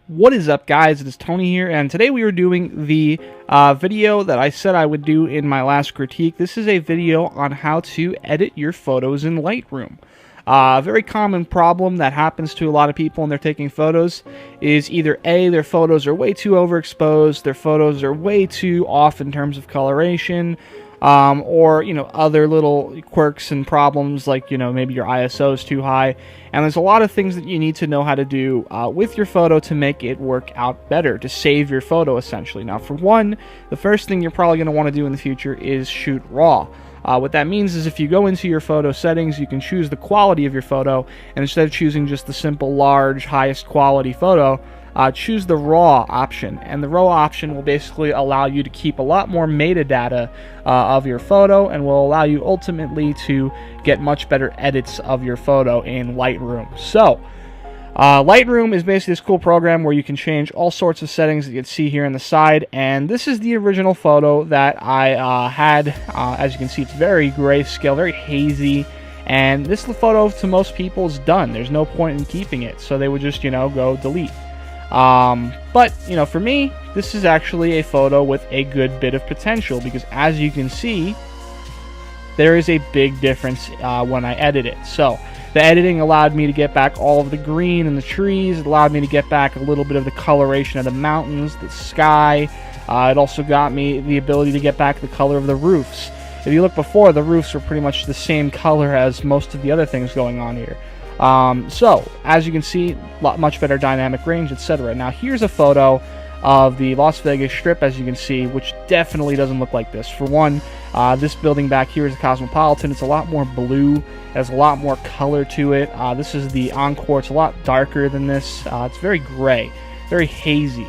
What is up, guys? It is Tony here, and today we are doing the video that I said I would do in my last critique. This is a video on how to edit your photos in Lightroom. A very common problem that happens to a lot of people when they're taking photos is either A, their photos are way too overexposed, their photos are way too off in terms of coloration, or, other little quirks and problems like, maybe your ISO is too high. And there's a lot of things that you need to know how to do with your photo to make it work out better, to save your photo, essentially. Now, for one, the first thing you're probably going to want to do in the future is shoot RAW. What that means is if you go into your photo settings, you can choose the quality of your photo, and instead of choosing just the simple, large, highest quality photo, choose the RAW option. And the RAW option will basically allow you to keep a lot more metadata of your photo, and will allow you ultimately to get much better edits of your photo in Lightroom. So, Lightroom is basically this cool program where you can change all sorts of settings that you can see here on the side, and this is the original photo that I had. As you can see, it's very grayscale, very hazy, and this photo to most people is done. There's no point in keeping it, so they would just, go delete. But, for me, this is actually a photo with a good bit of potential, because as you can see, there is a big difference when I edit it. So, the editing allowed me to get back all of the green in the trees. It allowed me to get back a little bit of the coloration of the mountains, the sky. It also got me the ability to get back the color of the roofs. If you look before, the roofs were pretty much the same color as most of the other things going on here. So, as you can see, much better dynamic range, etc. Now, here's a photo of the Las Vegas Strip, as you can see, which definitely doesn't look like this. For one, this building back here is the Cosmopolitan. It's a lot more blue. It has a lot more color to it. This is the Encore. It's a lot darker than this. It's very gray, very hazy.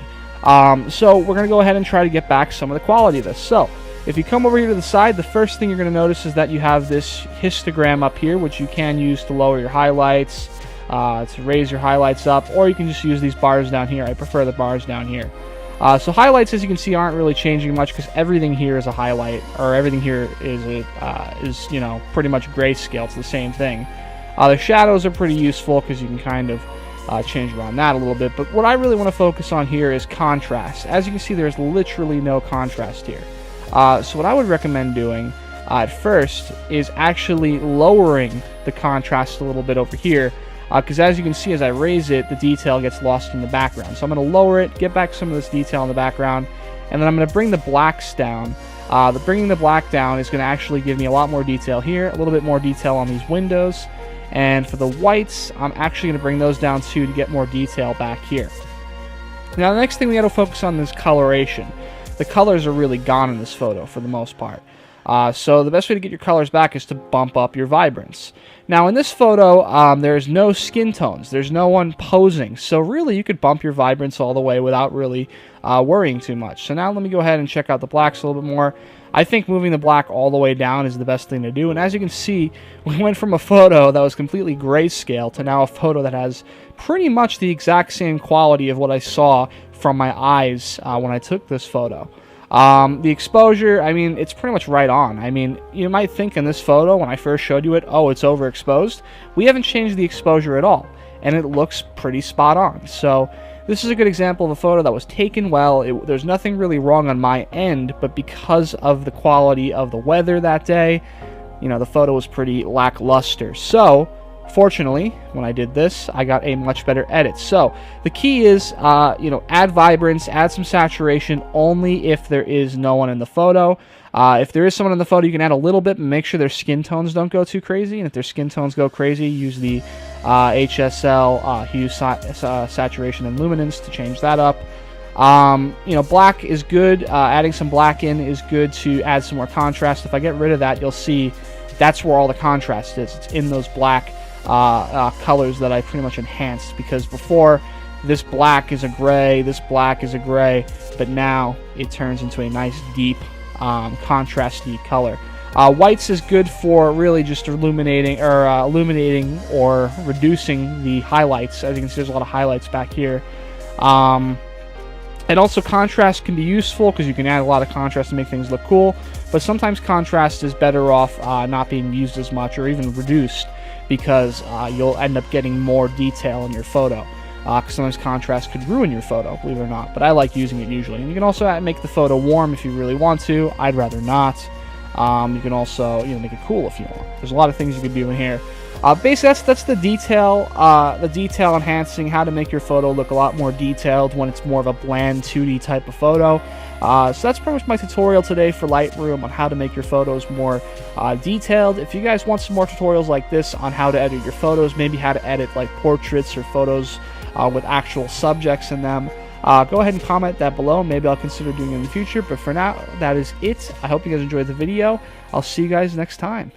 So we're going to go ahead and try to get back some of the quality of this. So, if you come over here to the side, the first thing you're going to notice is that you have this histogram up here, which you can use to lower your highlights, to raise your highlights up, or you can just use these bars down here. I prefer the bars down here. So highlights, as you can see, aren't really changing much because everything here is a highlight, or everything here is pretty much grayscale. It's the same thing. The shadows are pretty useful because you can kind of change around that a little bit. But what I really want to focus on here is contrast. As you can see, there's literally no contrast here. So what I would recommend doing at first is actually lowering the contrast a little bit over here, because as you can see, as I raise it, the detail gets lost in the background. So I'm going to lower it, get back some of this detail in the background, and then I'm going to bring the blacks down. Bringing the black down is going to actually give me a lot more detail here, a little bit more detail on these windows, and for the whites, I'm actually going to bring those down too to get more detail back here. Now, the next thing we got to focus on is coloration. The colors are really gone in this photo for the most part. So the best way to get your colors back is to bump up your vibrance. Now, in this photo, there's no skin tones. There's no one posing. So really, you could bump your vibrance all the way without really worrying too much. So now let me go ahead and check out the blacks a little bit more. I think moving the black all the way down is the best thing to do. And as you can see, we went from a photo that was completely grayscale to now a photo that has pretty much the exact same quality of what I saw from my eyes when I took this photo. The exposure, I mean, it's pretty much right on. I mean, you might think in this photo, when I first showed you it, oh, it's overexposed. We haven't changed the exposure at all, and it looks pretty spot on. So this is a good example of a photo that was taken well. There's nothing really wrong on my end, but because of the quality of the weather that day, the photo was pretty lackluster. So, fortunately, when I did this, I got a much better edit. So, the key is, add vibrance, add some saturation only if there is no one in the photo. If there is someone in the photo, you can add a little bit, but make sure their skin tones don't go too crazy. And if their skin tones go crazy, use the HSL hue, saturation, and luminance to change that up. Black is good. Adding some black in is good to add some more contrast. If I get rid of that, you'll see that's where all the contrast is. It's in those black colors that I pretty much enhanced, because before, this black is a gray, this black is a gray, but now it turns into a nice deep contrasty color. Whites is good for really just illuminating or reducing the highlights. As you can see, there's a lot of highlights back here. And also, contrast can be useful because you can add a lot of contrast to make things look cool, but sometimes contrast is better off not being used as much or even reduced, because you'll end up getting more detail in your photo. because sometimes contrast could ruin your photo, believe it or not, but I like using it usually. And you can also make the photo warm if you really want to. I'd rather not. You can also make it cool if you want. There's a lot of things you can do in here. Basically, that's the detail enhancing, how to make your photo look a lot more detailed when it's more of a bland 2D type of photo. So that's pretty much my tutorial today for Lightroom on how to make your photos more detailed. If you guys want some more tutorials like this on how to edit your photos, maybe how to edit like portraits or photos with actual subjects in them, go ahead and comment that below. Maybe I'll consider doing it in the future, but for now, that is it. I hope you guys enjoyed the video. I'll see you guys next time.